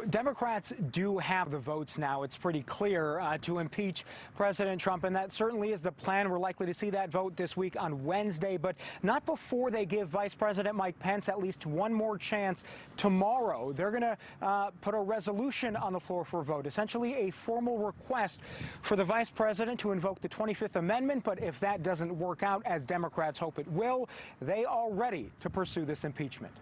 Democrats do have the votes now. It's pretty clear to impeach President Trump, and that certainly is the plan. We're likely to see that vote this week on Wednesday, but not before they give Vice President Mike Pence at least one more chance tomorrow. They're going to put a resolution on the floor for a vote, essentially a formal request for the Vice President to invoke the 25th Amendment. But if that doesn't work out, as Democrats hope it will, they are ready to pursue this impeachment.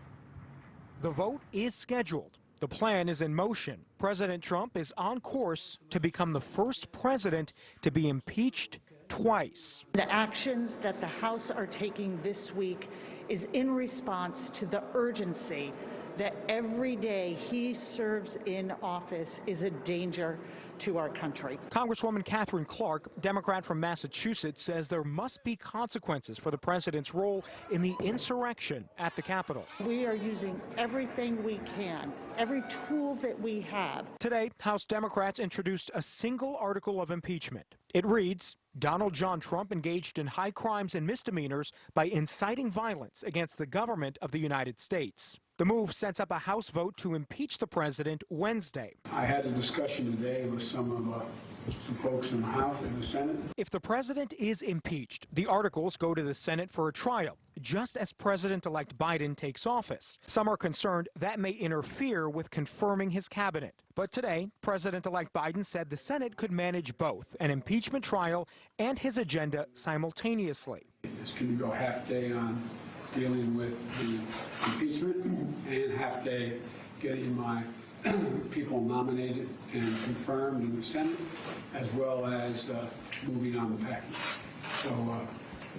The vote is scheduled. The plan is in motion. President Trump is on course to become the first president to be impeached twice. The actions that the House are taking this week is in response to the urgency that every day he serves in office is a danger to our country. Congresswoman Katherine Clark, Democrat from Massachusetts, says there must be consequences for the president's role in the insurrection at the Capitol. We are using everything we can, every tool that we have. Today, House Democrats introduced a single article of impeachment. It reads, Donald John Trump engaged in high crimes and misdemeanors by inciting violence against the government of the United States. The move sets up a House vote to impeach the president Wednesday. I had a discussion today with some folks in the House and the Senate. If the president is impeached, the articles go to the Senate for a trial, just as President-elect Biden takes office. Some are concerned that may interfere with confirming his cabinet. But today, President-elect Biden said the Senate could manage both an impeachment trial and his agenda simultaneously. This can go half day on dealing with the impeachment and half day getting my people nominated and confirmed in the Senate, as well as moving on the package. So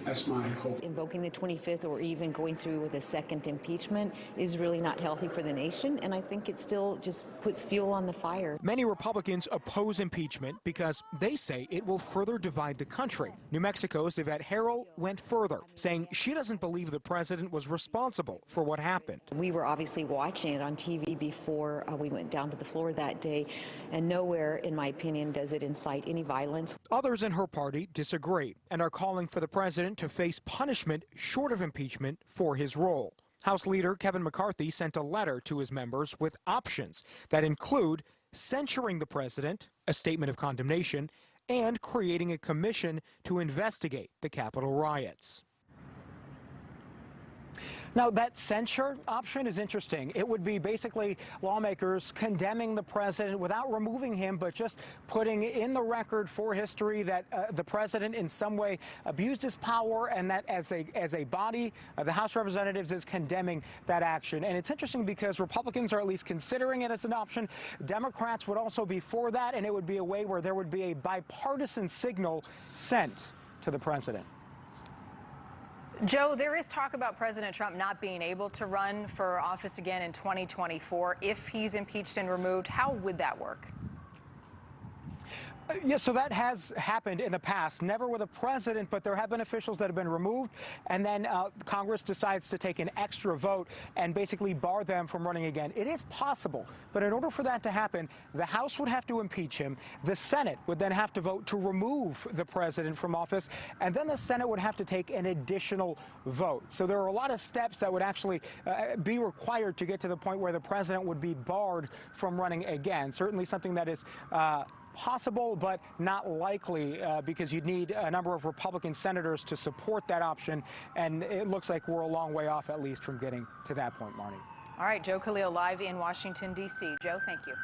that's my hope. Invoking the 25th or even going through with a second impeachment is really not healthy for the nation, and I think it still just puts fuel on the fire. Many Republicans oppose impeachment because they say it will further divide the country. New Mexico's Yvette Harrell went further, saying she doesn't believe the president was responsible for what happened. We were obviously watching it on TV before we went down to the floor that day, and nowhere, in my opinion, does it incite any violence. Others in her party disagree and are calling for the president to face punishment short of impeachment for his role. House Leader Kevin McCarthy sent a letter to his members with options that include censuring the president, a statement of condemnation, and creating a commission to investigate the Capitol riots. Now, that censure option is interesting. It would be basically lawmakers condemning the president without removing him, but just putting in the record for history that the president in some way abused his power, and that as a body, the House of Representatives is condemning that action. And it's interesting because Republicans are at least considering it as an option. Democrats would also be for that, and it would be a way where there would be a bipartisan signal sent to the president. Joe, there is talk about President Trump not being able to run for office again in 2024 if he's impeached and removed. How would that work? Yes, so that has happened in the past, never with a president, but there have been officials that have been removed, and then Congress decides to take an extra vote and basically bar them from running again. It is possible, but in order for that to happen, the House would have to impeach him, the Senate would then have to vote to remove the president from office, and then the Senate would have to take an additional vote. So there are a lot of steps that would actually be required to get to the point where the president would be barred from running again. Certainly something that is possible, but not likely because you'd need a number of Republican senators to support that option, and it looks like we're a long way off, at least, from getting to that point, Marnie. All right, Joe Khalil live in Washington, D.C. Joe, thank you.